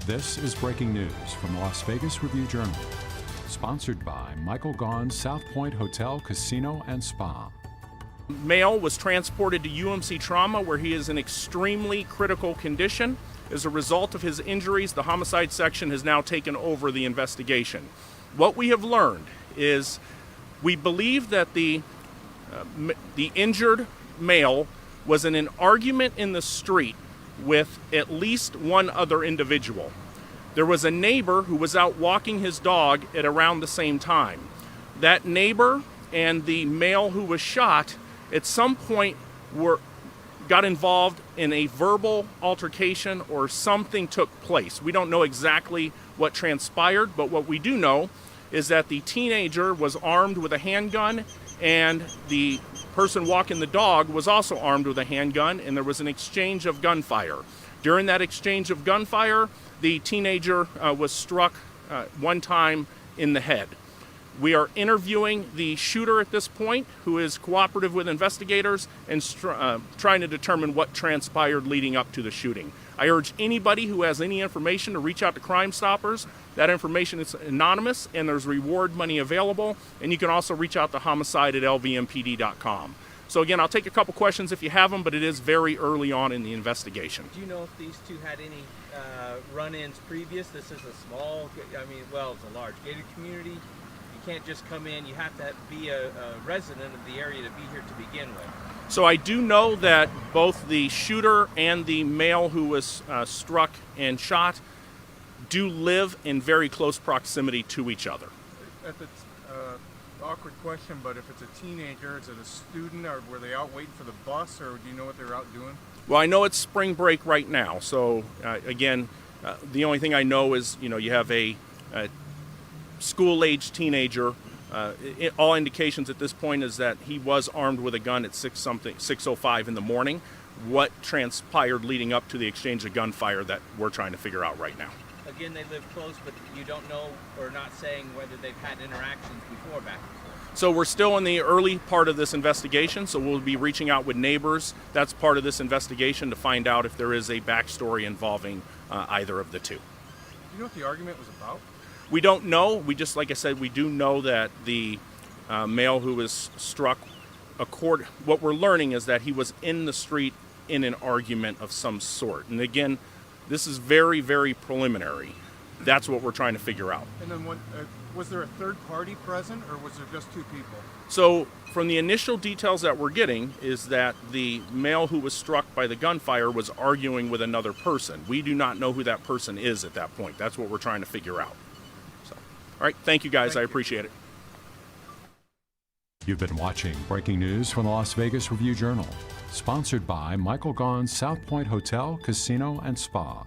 This is breaking news from the Las Vegas Review-Journal, sponsored by Michael Gaughan's South Point Hotel, Casino, and Spa. Male was transported to UMC Trauma, where he is in extremely critical condition. As a result of his injuries, the homicide section has now taken over the investigation. What we have learned is we believe that the injured male was in an argument in the street with at least one other individual. There was a neighbor who was out walking his dog at around the same time. That neighbor and the male who was shot at some point got involved in a verbal altercation, or something took place. We don't know exactly what transpired, but what we do know is that the teenager was armed with a handgun, and the person walking the dog was also armed with a handgun, and there was an exchange of gunfire. During that exchange of gunfire, the teenager was struck one time in the head. We are interviewing the shooter at this point, who is cooperative with investigators and trying to determine what transpired leading up to the shooting. I urge anybody who has any information to reach out to Crime Stoppers. That information is anonymous, and there's reward money available. And you can also reach out to homicide@lvmpd.com. So again, I'll take a couple questions if you have them, but it is very early on in the investigation. Do you know if these two had any run-ins previous? This is a small, it's a large gated community. You can't just come in. You have to be a resident of the area to be here to begin with. So I do know that both the shooter and the male who was struck and shot do live in very close proximity to each other. If it's awkward question, but if it's a teenager, is it a student, or were they out waiting for the bus, or do you know what they're out doing? Well, I know it's spring break right now, so again, the only thing I know is, you have a school-age teenager. All indications at this point is that he was armed with a gun at 6:05 in the morning. What transpired leading up to the exchange of gunfire, that we're trying to figure out right now. Again, they live close, but you don't know, or not saying whether they've had interactions before back and forth. So we're still in the early part of this investigation, so we'll be reaching out with neighbors. That's part of this investigation, to find out if there is a backstory involving either of the two. Do you know what the argument was about? We don't know. We just, like I said, we do know that the male who was struck, what we're learning is that he was in the street in an argument of some sort. And again, this is very, very preliminary. That's what we're trying to figure out. And then was there a third party present, or was there just two people? So from the initial details that we're getting is that the male who was struck by the gunfire was arguing with another person. We do not know who that person is at that point. That's what we're trying to figure out. So, all right, thank you guys. I appreciate it. You've been watching breaking news from the Las Vegas Review-Journal, sponsored by Michael Gaughan's South Point Hotel, Casino, and Spa.